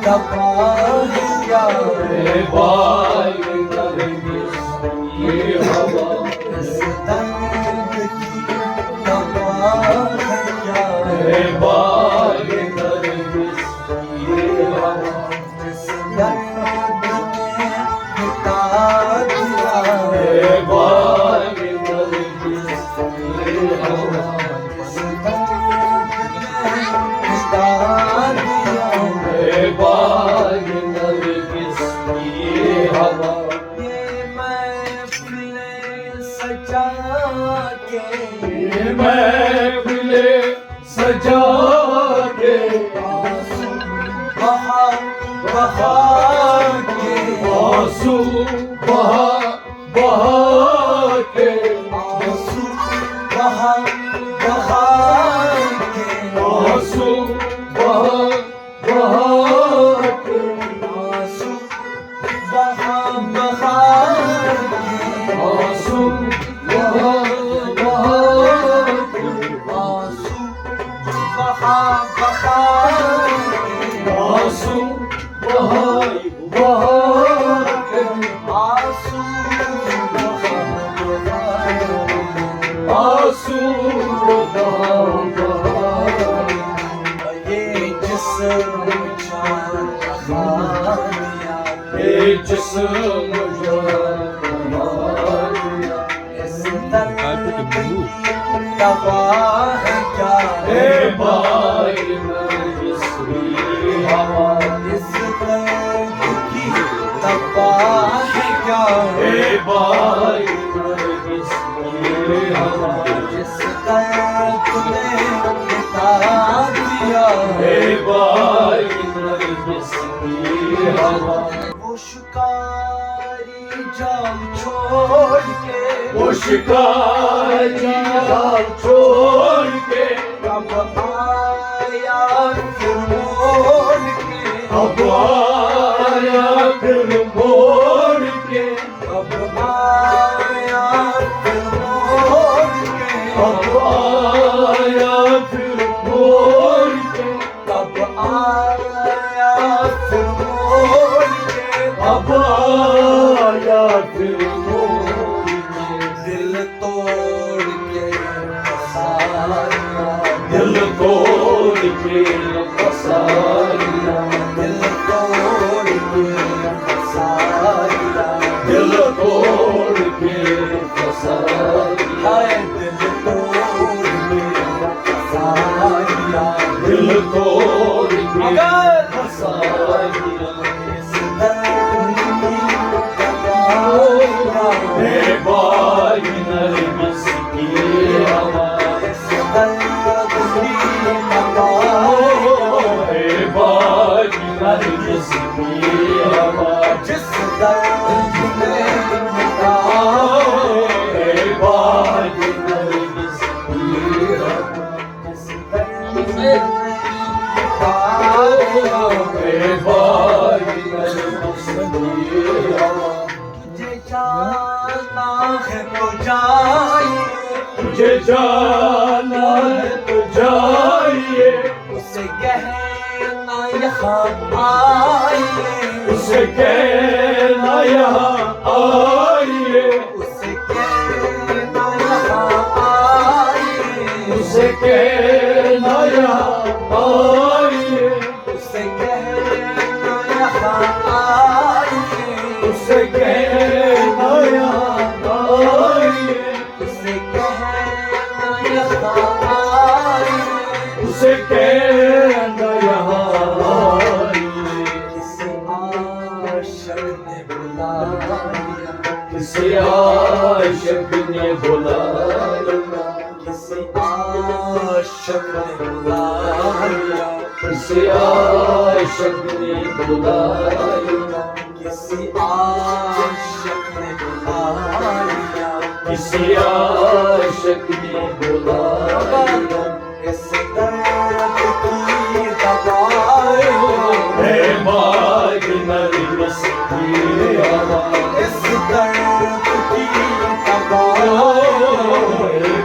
दवा है क्या बाई नरगिस ये हवा इस दर्द की दवा है क्या बाई नरगिस ये हवा इस दर्द ने मिटा दिया बाई नरगिस ये हवा इस दर्द ने मिटा दिया बाई नरगिस ये हवा ये महफिलें सजा के महफिले सजा के आंसू बहा बहा के आंसू बहा बहा के आंसू बहा बहा के आंसू बहा बहा के आंसू बहा बहा के आंसू बहा बहा के आंसू बहा बहा के आंसू बहा बहा के आंसू बहा बहा के आंसू बहा बहा ये जिस्म जान खाया के जिस्म जवानिया इस दर्द की दवा है क्या बाई नरगिस ये हवा इस दर्द की दवा है क्या बाई नरगिस ये हवा जिस दर्द ने मिटा दिया बाई नरगिस ये हवा वो शिकारी जाल छोड़ के वो शिकारी जाल छोड़ के कब आया फिर मोड़ के अब आया फिर मोड़ के कब आया फिर मोड़ के अब आया फिर मोड़ के कब आया फिर मोड़ के अब आया फिर मोड़ के दिल तोड़ के फसाया दिल तोड़ के फसाया दिल तोड़ के फसाया दिल तोड़ के फसाया हाय दिल तोड़ के फसाया दिल तोड़ के मगर फसाया इस दर्द की दवाइयाँ बाई नरगिस ये हवा इस दर्द की दवाइयाँ बाई नरगिस ये हवा जिस दर्द ने मिटा बाई नरगिस ये हवा जिस दर्द ने मिटा दिया बाई नरगिस ये हवा तुझे जाना है तो जाइए तुझे जाना है तो जाइए उसे कहना यहाँ आइए उसे कहना यहाँ आइए उसे कहना यहाँ आइए उसे कहना यहाँ आइए उसे कहना यहाँ आइए उसे कहना यहाँ आइए उसे कहना यहाँ आइए उसे कहना यहाँ आइए किसी आशिक ने बुलाया किसी आशिक ने बुलाया किसी आशिक ने बुलाया किसी आशिक ने बुलाया किसी आशिक ने बुलाया किसी आशिक ने बुलाया इस दर्द की दवाइयाँ बाई नरगिस ये हवा इस दर्द की दवाइयाँ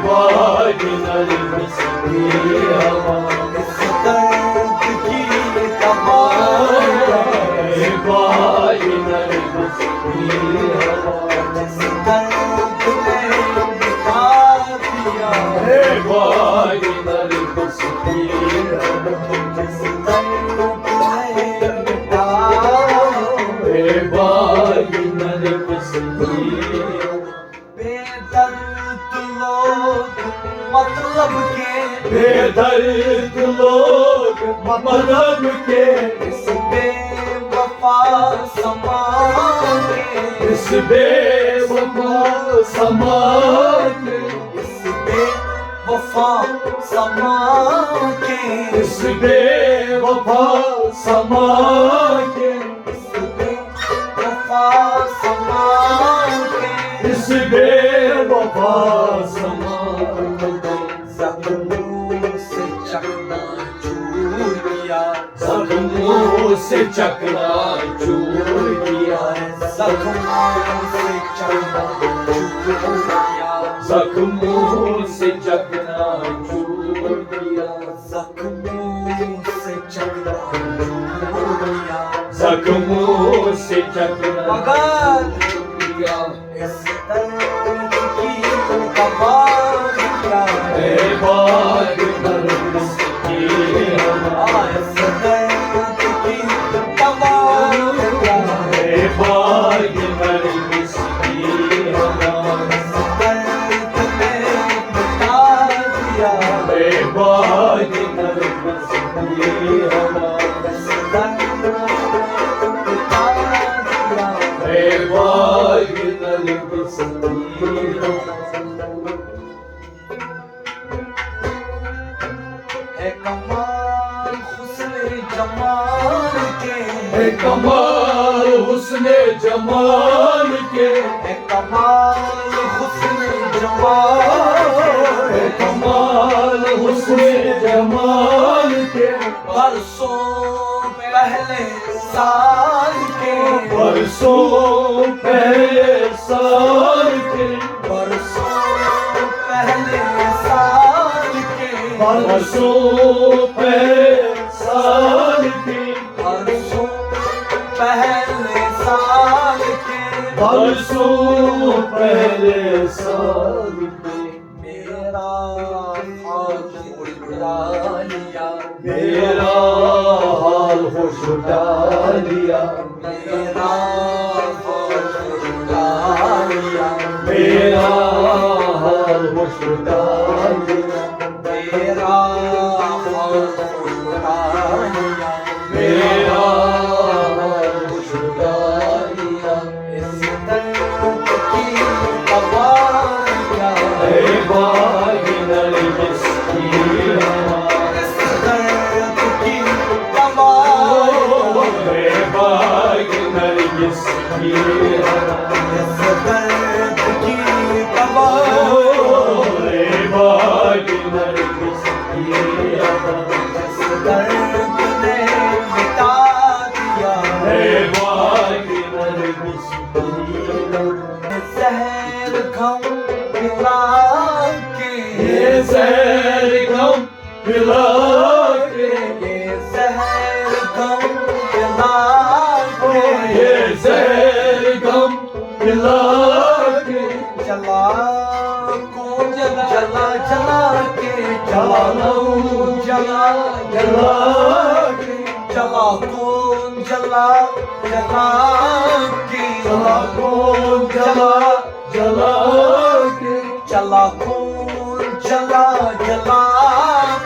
बाई नरगिस ये हवा इस दर्द की दवाइयाँ की हवा जिस दर्द ने मिटा दिया हे भागी नरगिस की हवा जिस दर्द ने मिटा हे भागी नरगिस की बेदर्द लोग मतलब के बेदर्द लोग मतलब के इस बेवफा समा के इस बेवफा समा के इस बेवफा समा के इस बेवफा समा के इस बेवफा समा के इस बेवफा समा ज़ख्मों से चकना चूर किया ज़ख्मों से चकना चूर किया ज़ख्मों से चकना चूर किया ज़ख्मों से चकना चूर किया ज़ख्मों से चकना चूर किया ज़ख्मों से चकना मगर किया इस दर्द की दवा क्या है हे भागी नरगिस की हवा इस दर्द की दवा क्या है हे भागी नरगिस की हवा दर्द ने मिटा दिया हे भागी नरगिस की हवा दर्द ने मिटा दिया हे भागी नरगिस की हवा है कमाल हुस्न जमाल के है कमाल हुस्ने जमाल के है कमाल हुस्न जमाल है कमाल हुस्ने जमाल के बरसों पहले साल के बरसों पहले साल के बरसों पहले साल के बरसों पहले साल के बरसों पहले साल के बरसों पहले साल के मेरा हाल उड़ा लिया मेरा हाल होश उड़ा लिया मेरा हाल उड़ा लिया मेरा हाल होश उड़ा लिया मेरा हाल उड़ा लिया मेरा हाल होश उड़ा लिया इस दर्द की दवा क्या है हे भागी नरगिस की हवा इस दर्द की दवा हे भागी नरगिस की हवा इस दर्द की दवा हे भागी नरगिस की हवा इस दर्द ने मिटा दिया हे भागी नरगिस की हवा जहर गम पिला के ये जहर गम पिला के ये जहर गम पिला के ये जहर गम पिला के जला को जला जला के जला जला जला के जला को जला जला के जला को जला जला के जला खून जला जला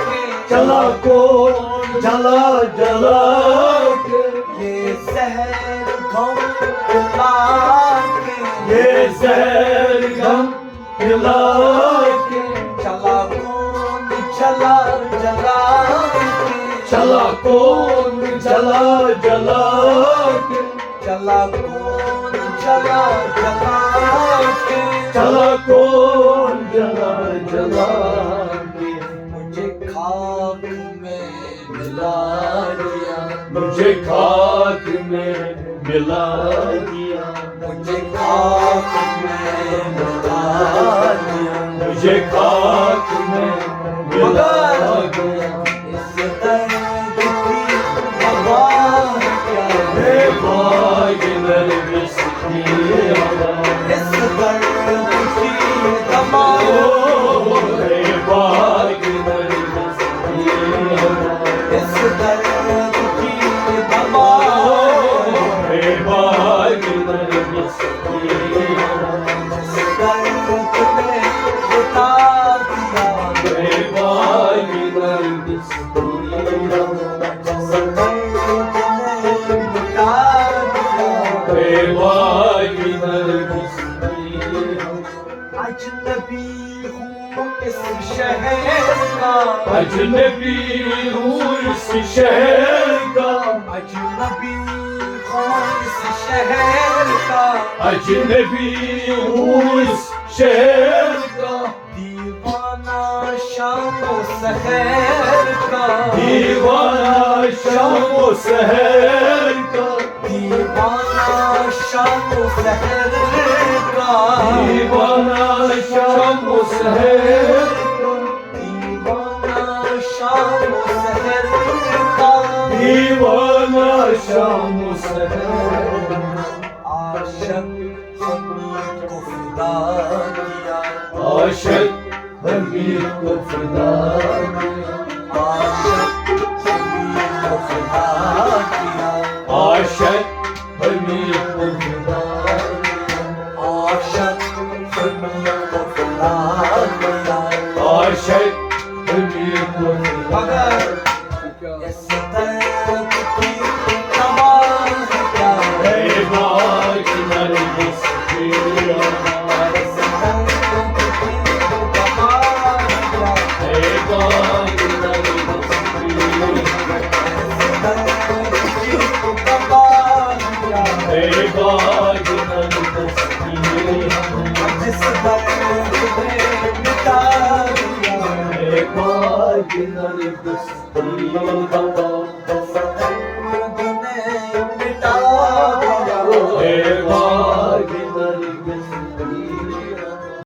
के जला को जला जला के ये जहर गम पिला के ये जहर गम पिला के जला खून जला जला के चला कौन जला जला के जला खून जला जला के चला कौन जला जला के मुझे खाक में मिला दिया मुझे खाक में मिला दिया मुझे खाक में मिला दिया मुझे खाक में मिला दिया इस दर्द की दवा क्या है हे भाग नरगिस की का अजनबी हूँ इस शहर का अजनबी हूँ इस शहर का अजनबी हूँ इस शहर का दीवाना शाम व सहर का दीवाना शाम व सहर का दीवाना शाम व सहर का दीवाना शाम व सहर का दीवाना शाम व सहर का दीवाना शाम व सहर आशिक हमीद को फिदा किया आशिक हमीद को फिदा किया आशिक हमीद को फिदा किया आशिक हमीद को फिदा आशिक हमीद को फिदा किया आशिक हमीद को फिदा मगर इस दर्द की तबाह क्या है है बाग नरगिस पिया इस दर्द की तबाह क्या है है बाग नरगिस पिया इस दर्द की तबाह क्या है है बाग नरगिस पिया जिस दर्द ने मिटा दिया है बाग नरगिस पिया